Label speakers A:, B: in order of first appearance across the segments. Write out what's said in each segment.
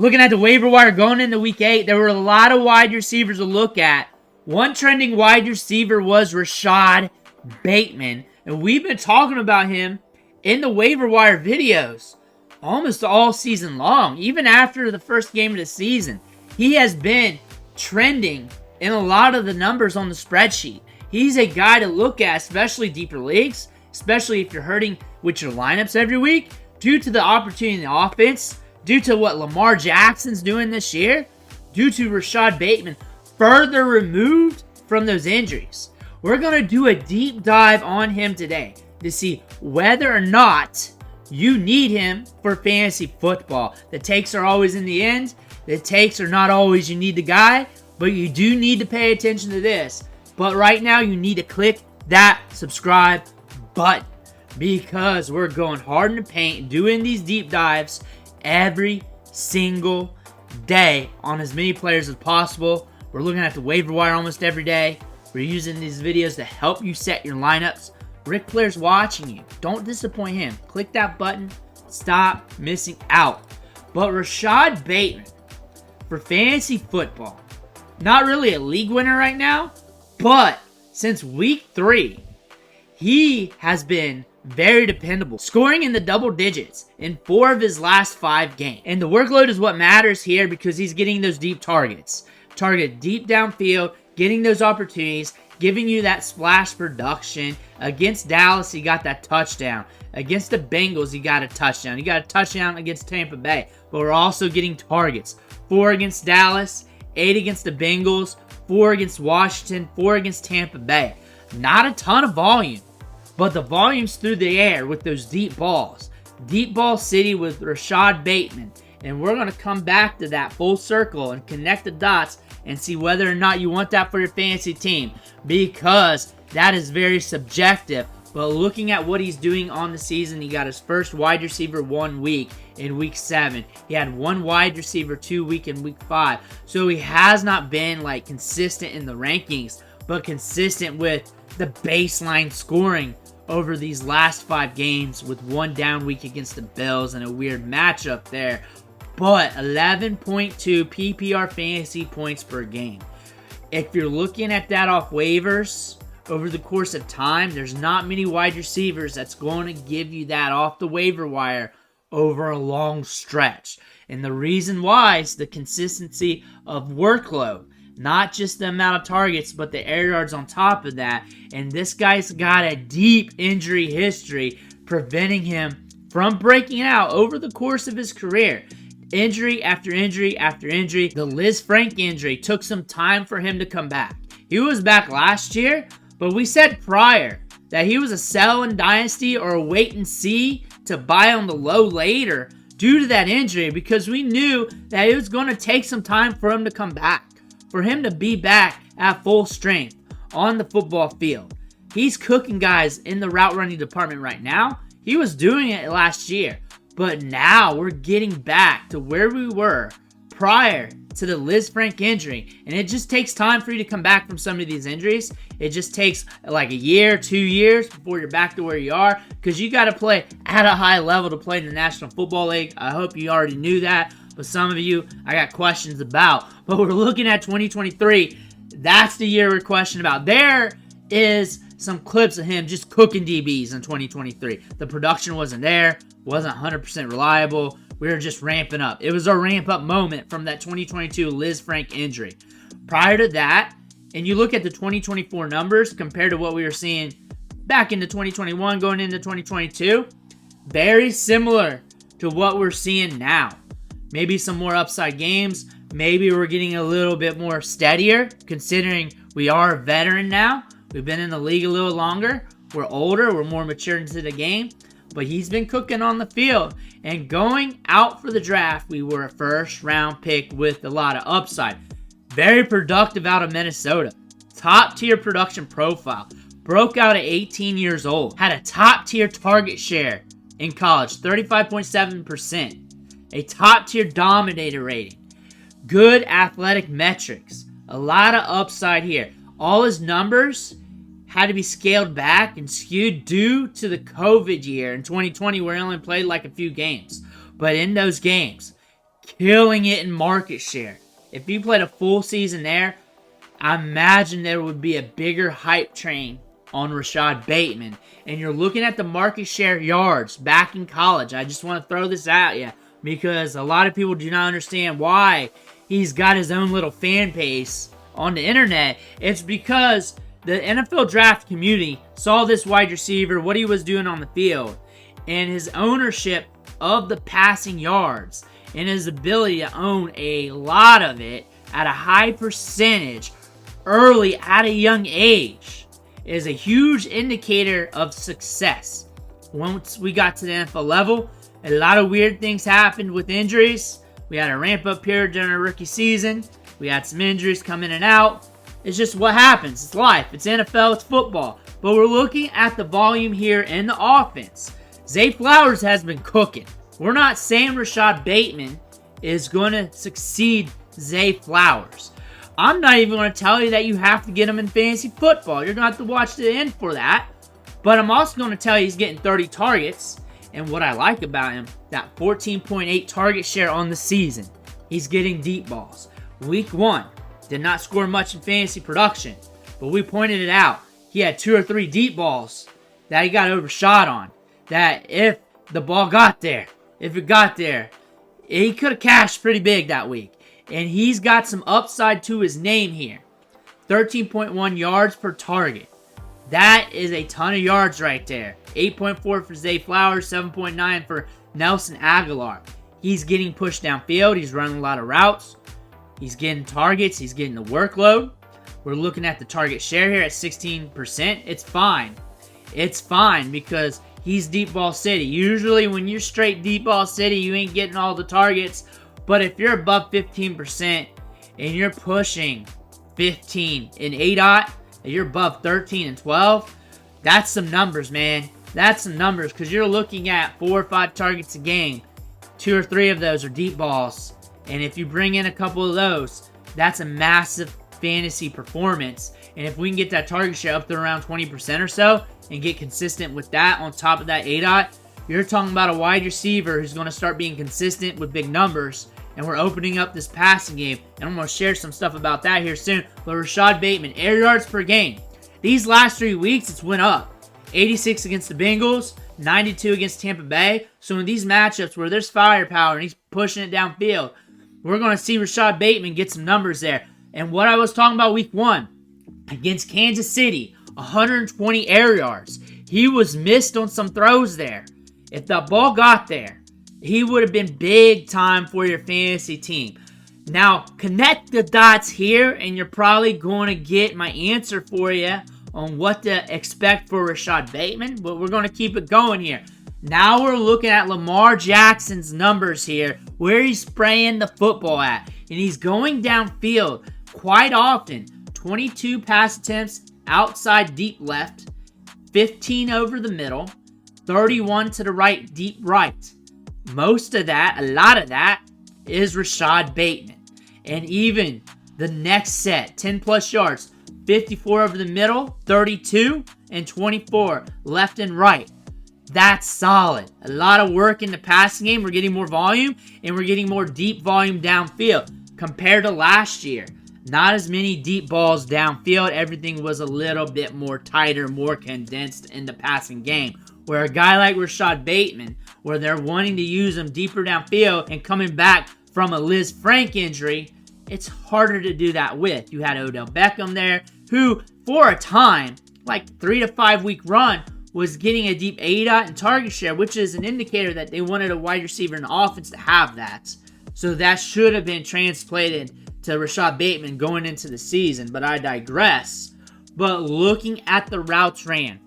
A: Looking at the waiver wire going into week 8, there were a lot of wide receivers to look at. One trending wide receiver was Rashod Bateman, and we've been talking about him in the waiver wire videos almost all season long. Even after the first game of the season, he has been trending in a lot of the numbers on the spreadsheet. He's a guy to look at, especially deeper leagues, especially if you're hurting with your lineups every week, due to the opportunity in the offense, due to what Lamar Jackson's doing this year, due to Rashod Bateman further removed from those injuries. We're going to do a deep dive on him today to see whether or not you need him for fantasy football. The takes are always in the end. The takes are not always you need the guy, but you do need to pay attention to this. But right now, you need to click that subscribe button because we're going hard in the paint, doing these deep dives every single day on as many players as possible. We're looking at the waiver wire almost every day. We're using these videos to help you set your lineups. Rick Flair's watching you. Don't disappoint him. Click that button. Stop missing out. But Rashod Bateman, for fantasy football, not really a league winner right now, but since week 3, he has been very dependable, scoring in the double digits in 4 of his last 5 games. And the workload is what matters here because he's getting those deep targets. Target deep downfield, getting those opportunities, giving you that splash production. Against Dallas, he got that touchdown. Against the Bengals, he got a touchdown. He got a touchdown against Tampa Bay. But we're also getting targets. 4 against Dallas, 8 against the Bengals, 4 against Washington, 4 against Tampa Bay. Not a ton of volume, but the volume's through the air with those deep balls. Deep ball city with Rashod Bateman. And we're going to come back to that full circle and connect the dots and see whether or not you want that for your fantasy team, because that is very subjective. But looking at what he's doing on the season, he got his first wide receiver 1 week in week 7. He had 1 wide receiver 2 week in week 5. So he has not been like consistent in the rankings, but consistent with the baseline scoring over these last 5 games, with 1 down week against the Bills and a weird matchup there. But 11.2 PPR fantasy points per game. If you're looking at that off waivers over the course of time, there's not many wide receivers that's going to give you that off the waiver wire over a long stretch. And the reason why is the consistency of workload. Not just the amount of targets, but the air yards on top of that. And this guy's got a deep injury history preventing him from breaking out over the course of his career. Injury after injury after injury. The Liz Frank injury took some time for him to come back. He was back last year, but we said prior that he was a sell in Dynasty or a wait and see to buy on the low later due to that injury, because we knew that it was going to take some time for him to come back, for him to be back at full strength on the football field. He's cooking guys in the route running department right now. He was doing it last year. But now we're getting back to where we were prior to the Liz Frank injury. And it just takes time for you to come back from some of these injuries. It just takes like a year, 2 years before you're back to where you are, because you got to play at a high level to play in the National Football League. I hope you already knew that, but some of you I got questions about. But we're looking at 2023. That's the year we're questioning about. There is some clips of him just cooking DBs in 2023. The production wasn't there, wasn't 100% reliable. We were just ramping up. It was a ramp-up moment from that 2022 Liz Frank injury. Prior to that, and you look at the 2024 numbers compared to what we were seeing back into 2021 going into 2022, very similar to what we're seeing now. Maybe some more upside games. Maybe we're getting a little bit more steadier, considering we are a veteran now. We've been in the league a little longer. We're older. We're more mature into the game. But he's been cooking on the field. And going out for the draft, we were a first-round pick with a lot of upside. Very productive out of Minnesota. Top-tier production profile. Broke out at 18 years old. Had a top-tier target share in college, 35.7%. A top-tier dominator rating. Good athletic metrics. A lot of upside here. All his numbers had to be scaled back and skewed due to the COVID year in 2020 where he only played like a few games. But in those games, killing it in market share. If he played a full season there, I imagine there would be a bigger hype train on Rashod Bateman. And you're looking at the market share yards back in college. I just want to throw this at you because a lot of people do not understand why he's got his own little fan base on the internet. It's because the NFL draft community saw this wide receiver, what he was doing on the field, and his ownership of the passing yards and his ability to own a lot of it at a high percentage early at a young age is a huge indicator of success. Once we got to the NFL level, a lot of weird things happened with injuries. We had a ramp-up period during our rookie season. We had some injuries come in and out. It's just what happens. It's life. It's NFL. It's football. But we're looking at the volume here in the offense. Zay Flowers has been cooking. We're not saying Rashod Bateman is going to succeed Zay Flowers. I'm not even going to tell you that you have to get him in fantasy football. You're going to have to watch the end for that. But I'm also going to tell you he's getting 30 targets. And what I like about him, that 14.8 target share on the season. He's getting deep balls. Week 1, did not score much in fantasy production. But we pointed it out. He had 2 or 3 deep balls that he got overshot on. That if the ball got there, if it got there, he could have cashed pretty big that week. And he's got some upside to his name here. 13.1 yards per target. That is a ton of yards right there. 8.4 for Zay Flowers, 7.9 for Nelson Aguilar. He's getting pushed downfield. He's running a lot of routes. He's getting targets. He's getting the workload. We're looking at the target share here at 16%. It's fine. It's fine because he's deep ball city. Usually when you're straight deep ball city, you ain't getting all the targets. But if you're above 15% and you're pushing 15 in ADOT, and you're above 13 and 12, that's some numbers, man. That's some numbers because you're looking at 4 or 5 targets a game. 2 or 3 of those are deep balls. And if you bring in a couple of those, that's a massive fantasy performance. And if we can get that target share up to around 20% or so and get consistent with that on top of that ADOT, you're talking about a wide receiver who's going to start being consistent with big numbers. And we're opening up this passing game. And I'm going to share some stuff about that here soon. But Rashod Bateman, air yards per game. These last 3 weeks, it's went up. 86 against the Bengals, 92 against Tampa Bay. So in these matchups where there's firepower and he's pushing it downfield, we're going to see Rashod Bateman get some numbers there. And what I was talking about week 1, against Kansas City, 120 air yards. He was missed on some throws there. If that ball got there, he would have been big time for your fantasy team. Now, connect the dots here, and you're probably going to get my answer for you on what to expect for Rashod Bateman, but we're going to keep it going here. Now we're looking at Lamar Jackson's numbers here, where he's spraying the football at. And he's going downfield quite often. 22 pass attempts outside deep left, 15 over the middle, 31 to the right, deep right. Most of that, a lot of that, is Rashod Bateman. And even the next set, 10 plus yards, 54 over the middle, 32, and 24 left and right. That's solid. A lot of work in the passing game. We're getting more volume, and we're getting more deep volume downfield compared to last year. Not as many deep balls downfield. Everything was a little bit more tighter, more condensed in the passing game. Where a guy like Rashod Bateman, where they're wanting to use him deeper downfield and coming back from a Liz Frank injury, it's harder to do that with. You had Odell Beckham there, who, for a time, like 3 to 5 week run, was getting a deep ADOT and target share, which is an indicator that they wanted a wide receiver in the offense to have that. So that should have been translated to Rashod Bateman going into the season, but I digress. But looking at the routes ran,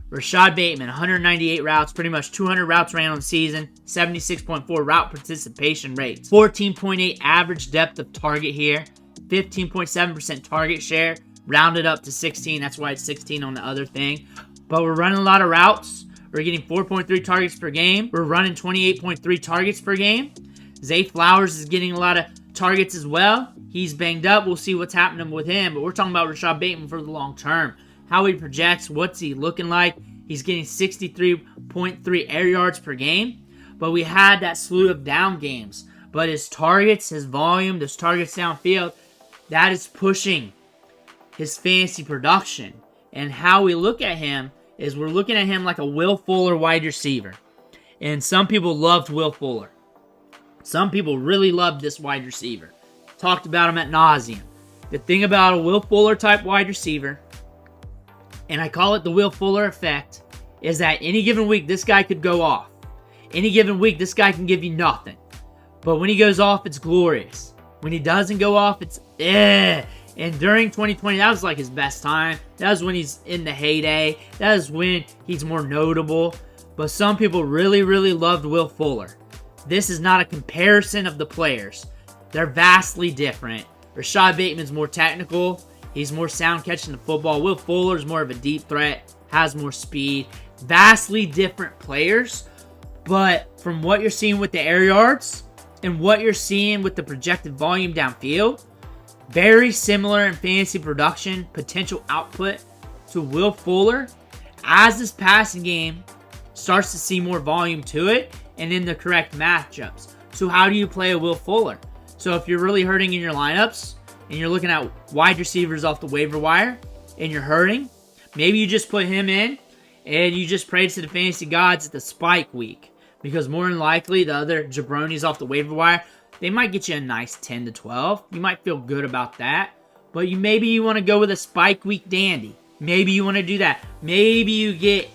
A: Rashod Bateman, 198 routes, pretty much 200 routes ran on the season, 76.4 route participation rates, 14.8 average depth of target here, 15.7% target share, rounded up to 16, that's why it's 16 on the other thing. But we're running a lot of routes. We're getting 4.3 targets per game. We're running 28.3 targets per game. Zay Flowers is getting a lot of targets as well. He's banged up. We'll see what's happening with him. But we're talking about Rashod Bateman for the long term. How he projects, what's he looking like. He's getting 63.3 air yards per game. But we had that slew of down games. But his targets, his volume, those targets downfield, that is pushing his fantasy production. And how we look at him is we're looking at him like a Will Fuller wide receiver. And some people loved Will Fuller. Some people really loved this wide receiver. Talked about him at nauseum. The thing about a Will Fuller type wide receiver, and I call it the Will Fuller effect, is that any given week this guy could go off. Any given week this guy can give you nothing. But when he goes off, it's glorious. When he doesn't go off, it's eh. And during 2020, that was like his best time. That was when he's in the heyday. That is when he's more notable. But some people really, really loved Will Fuller. This is not a comparison of the players. They're vastly different. Rashod Bateman's more technical. He's more sound catching the football. Will Fuller's more of a deep threat. Has more speed. Vastly different players. But from what you're seeing with the air yards and what you're seeing with the projected volume downfield, very similar in fantasy production, potential output to Will Fuller. As this passing game starts to see more volume to it and in the correct matchups. So how do you play a Will Fuller? So if you're really hurting in your lineups and you're looking at wide receivers off the waiver wire and you're hurting, maybe you just put him in and you just pray to the fantasy gods at the spike week. Because more than likely, the other jabronis off the waiver wire, they might get you a nice 10 to 12. You might feel good about that. But maybe you want to go with a spike week dandy. Maybe you want to do that. Maybe you get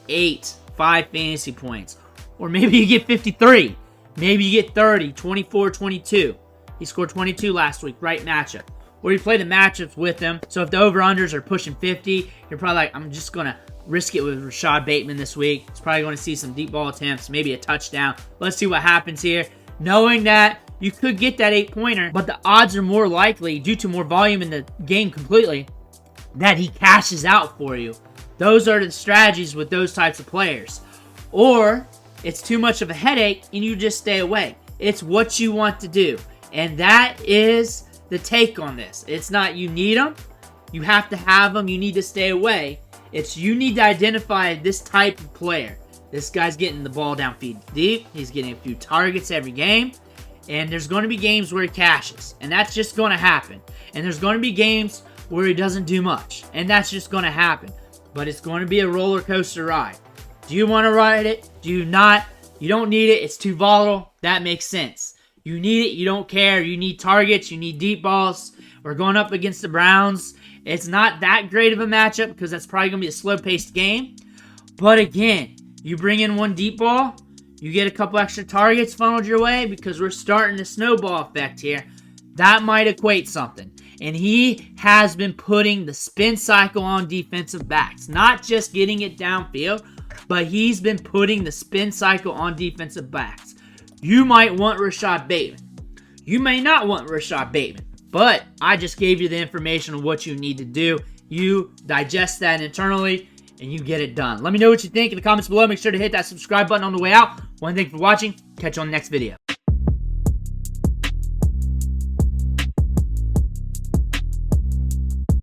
A: 5 fantasy points. Or maybe you get 53. Maybe you get 30, 24, 22. He scored 22 last week, right matchup. Or you play the matchups with him. So if the over-unders are pushing 50, you're probably like, I'm just going to risk it with Rashod Bateman this week. He's probably going to see some deep ball attempts, maybe a touchdown. Let's see what happens here. Knowing that you could get that 8-pointer, but the odds are more likely, due to more volume in the game completely, that he cashes out for you. Those are the strategies with those types of players. Or it's too much of a headache and you just stay away. It's what you want to do. And that is the take on this. It's not you need them. You have to have them. You need to stay away. It's you need to identify this type of player. This guy's getting the ball downfield deep. He's getting a few targets every game. And there's going to be games where he cashes. And that's just going to happen. And there's going to be games where he doesn't do much. And that's just going to happen. But it's going to be a roller coaster ride. Do you want to ride it? Do you not? You don't need it. It's too volatile. That makes sense. You need it. You don't care. You need targets. You need deep balls. We're going up against the Browns. It's not that great of a matchup because that's probably going to be a slow-paced game. But again, you bring in one deep ball. You get a couple extra targets funneled your way because we're starting the snowball effect here. That might equate something. And he has been putting the spin cycle on defensive backs. Not just getting it downfield, but he's been putting the spin cycle on defensive backs. You might want Rashod Bateman. You may not want Rashod Bateman. But I just gave you the information on what you need to do. You digest that internally, and you get it done. Let me know what you think in the comments below. Make sure to hit that subscribe button on the way out. One thing for watching. Catch you on the next video.